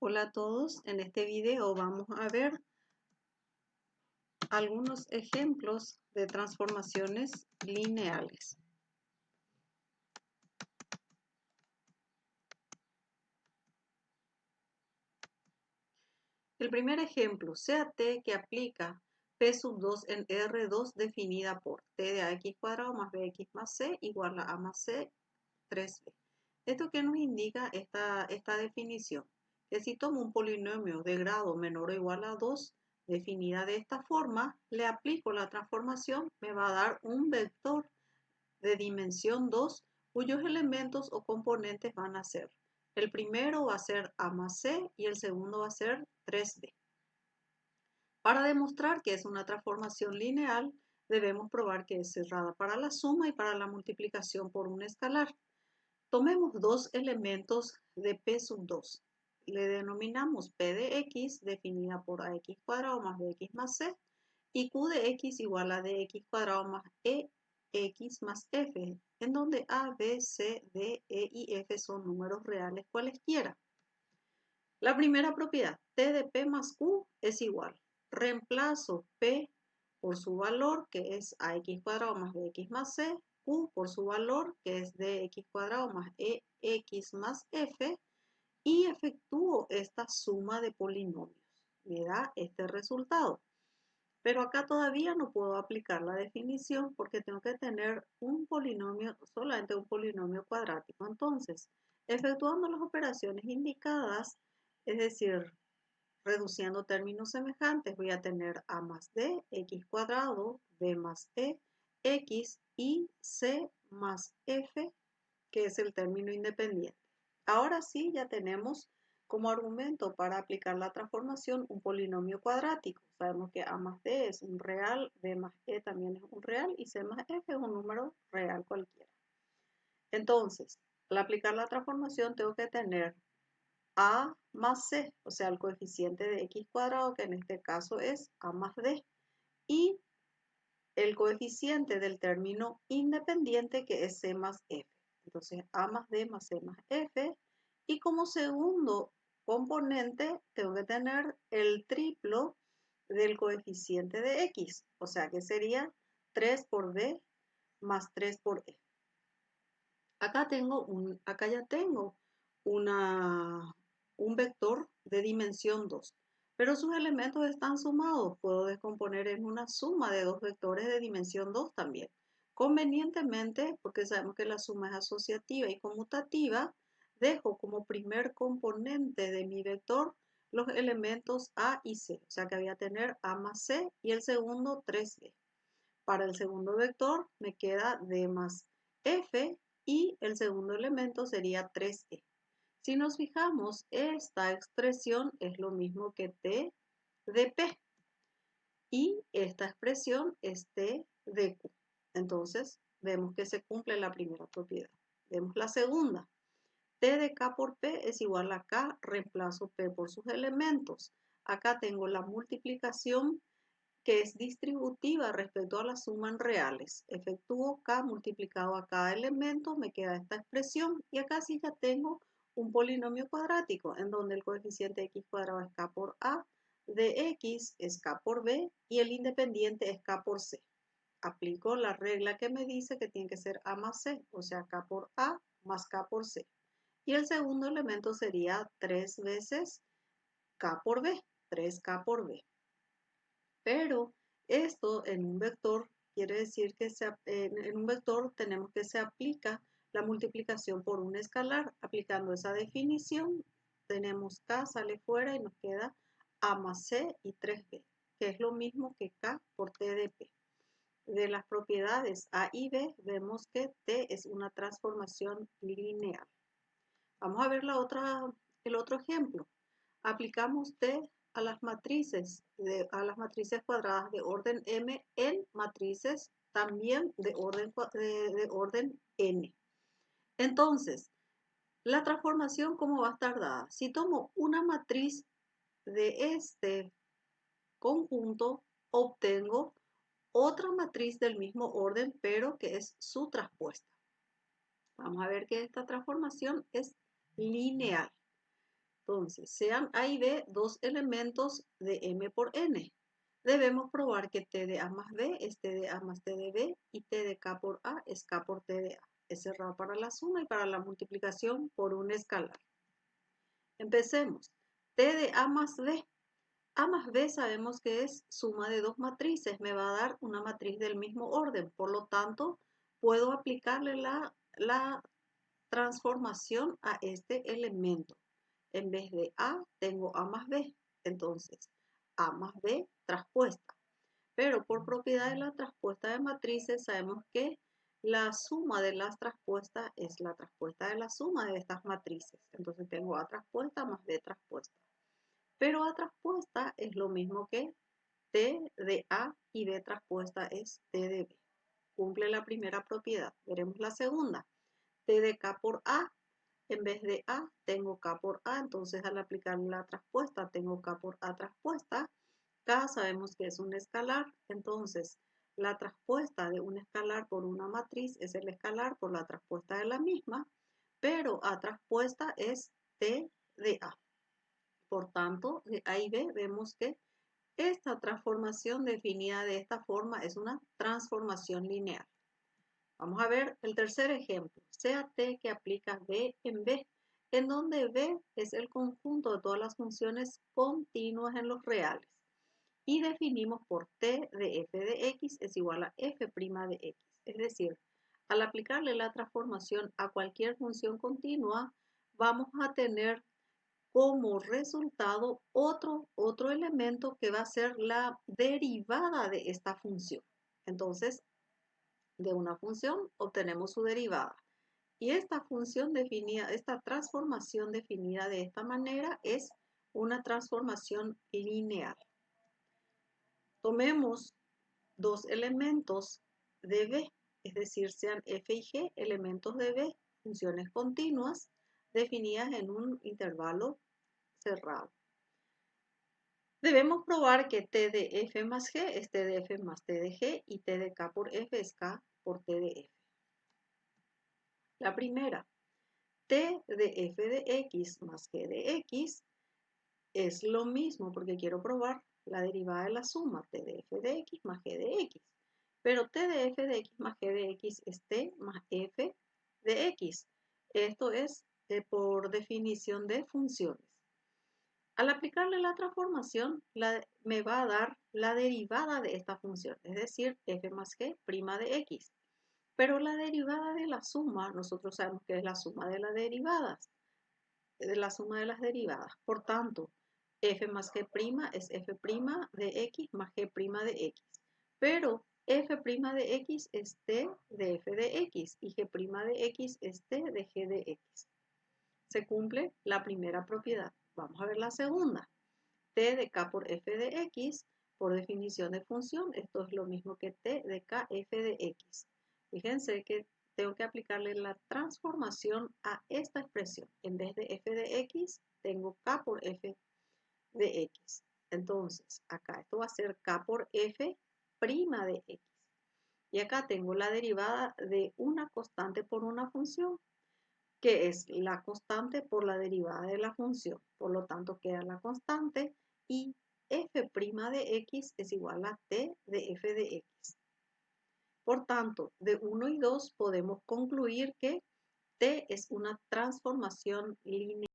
Hola a todos, en este video vamos a ver algunos ejemplos de transformaciones lineales. El primer ejemplo, sea t que aplica p sub 2 en R2 definida por t de ax cuadrado más bx más c igual a más c 3b. ¿Esto qué nos indica esta definición? Que si tomo un polinomio de grado menor o igual a 2, definida de esta forma, le aplico la transformación, me va a dar un vector de dimensión 2 cuyos elementos o componentes van a ser, el primero va a ser a más c y el segundo va a ser 3b. Para demostrar que es una transformación lineal, debemos probar que es cerrada para la suma y para la multiplicación por un escalar. Tomemos dos elementos de p sub 2. Le denominamos p de x, definida por ax cuadrado más bx más c, y q de x igual a dx cuadrado más ex más f, en donde a, b, c, d, e y f son números reales cualesquiera. La primera propiedad, t de p más q es igual. Reemplazo p por su valor, que es ax cuadrado más bx más c, q por su valor, que es dx cuadrado más ex más f, y efectúo esta suma de polinomios. Me da este resultado. Pero acá todavía no puedo aplicar la definición porque tengo que tener un polinomio, solamente un polinomio cuadrático. Entonces, efectuando las operaciones indicadas, es decir, reduciendo términos semejantes, voy a tener a más d, x cuadrado, b más e, x y c más f, que es el término independiente. Ahora sí, ya tenemos como argumento para aplicar la transformación un polinomio cuadrático. Sabemos que a más d es un real, b más e también es un real y c más f es un número real cualquiera. Entonces, al aplicar la transformación tengo que tener a más c, o sea, el coeficiente de x cuadrado, que en este caso es a más d, y el coeficiente del término independiente, que es c más f. Entonces, a más d más c más f, y como segundo componente tengo que tener el triplo del coeficiente de x, o sea que sería 3 por b más 3 por e. Acá ya tengo un vector de dimensión 2, pero sus elementos están sumados. Puedo descomponer en una suma de dos vectores de dimensión 2 también. Convenientemente, porque sabemos que la suma es asociativa y conmutativa, dejo como primer componente de mi vector los elementos a y c, o sea que voy a tener a más c y el segundo 3b. Para el segundo vector me queda d más f y el segundo elemento sería 3e. Si nos fijamos, esta expresión es lo mismo que t de p y esta expresión es t de q. Entonces, vemos que se cumple la primera propiedad. Vemos la segunda. T de k por p es igual a k, reemplazo p por sus elementos. Acá tengo la multiplicación que es distributiva respecto a la suma en reales. Efectúo k multiplicado a cada elemento, me queda esta expresión y acá sí ya tengo un polinomio cuadrático en donde el coeficiente x cuadrado es k por a, de x es k por b y el independiente es k por c. Aplico la regla que me dice que tiene que ser a más c, o sea k por a más k por c. Y el segundo elemento sería 3 veces k por b, 3k por b. Pero esto en un vector quiere decir que en un vector tenemos que se aplica la multiplicación por un escalar. Aplicando esa definición, tenemos k sale fuera y nos queda a más c y 3b, que es lo mismo que k por t de p. De las propiedades a y b, vemos que t es una transformación lineal. Vamos a ver el otro ejemplo. Aplicamos t a las matrices cuadradas de orden m en matrices también de orden n. Entonces, la transformación, ¿cómo va a estar dada? Si tomo una matriz de este conjunto, obtengo otra matriz del mismo orden, pero que es su traspuesta. Vamos a ver que esta transformación es lineal. Entonces, sean A y B dos elementos de M por N. Debemos probar que T de A más B es T de A más T de B y T de K por A es K por T de A. Es cerrado para la suma y para la multiplicación por un escalar. Empecemos. T de A más B. A más B sabemos que es suma de dos matrices. Me va a dar una matriz del mismo orden. Por lo tanto, puedo aplicarle la transformación a este elemento. En vez de A, tengo A más B. Entonces, A más B traspuesta. Pero por propiedad de la traspuesta de matrices, sabemos que la suma de las traspuestas es la traspuesta de la suma de estas matrices. Entonces tengo A traspuesta más B traspuesta. Pero A traspuesta es lo mismo que T de A y B traspuesta es T de B. Cumple la primera propiedad. Veremos la segunda. T de K por A. En vez de A, tengo K por A. Entonces, al aplicar la traspuesta, tengo K por A traspuesta. K sabemos que es un escalar. Entonces, la traspuesta de un escalar por una matriz es el escalar por la traspuesta de la misma. Pero A traspuesta es T de A. Por tanto, de A y B vemos que esta transformación definida de esta forma es una transformación lineal. Vamos a ver el tercer ejemplo. Sea T que aplica B en B, en donde B es el conjunto de todas las funciones continuas en los reales. Y definimos por T de f de x es igual a f' de x. Es decir, al aplicarle la transformación a cualquier función continua, vamos a tener como resultado otro elemento que va a ser la derivada de esta función. Entonces, de una función obtenemos su derivada. Y esta función definida, esta transformación definida de esta manera es una transformación lineal. Tomemos dos elementos de B, es decir, sean f y g elementos de B, funciones continuas definidas en un intervalo cerrado. Debemos probar que T de f más g es T de f más T de g y T de k por f es k por T de f. La primera, T de f de x más g de x es lo mismo porque quiero probar la derivada de la suma T de f de x más g de x. Pero T de f de x más g de x es T más f de x. Esto es por definición de funciones. Al aplicarle la transformación, me va a dar la derivada de esta función, es decir, f más g' de x. Pero la derivada de la suma, nosotros sabemos que es la suma de las derivadas, de la suma de las derivadas. Por tanto, f más g' es f' de x más g' de x. Pero f' de x es t de f de x y g' de x es t de g de x. Se cumple la primera propiedad. Vamos a ver la segunda. T de k por f de x, por definición de función, esto es lo mismo que T de k f de x. Fíjense que tengo que aplicarle la transformación a esta expresión. En vez de f de x, tengo k por f de x. Entonces, acá esto va a ser k por f' de x. Y acá tengo la derivada de una constante por una función, que es la constante por la derivada de la función. Por lo tanto, queda la constante y f' de x es igual a t de f de x. Por tanto, de 1 y 2 podemos concluir que t es una transformación lineal.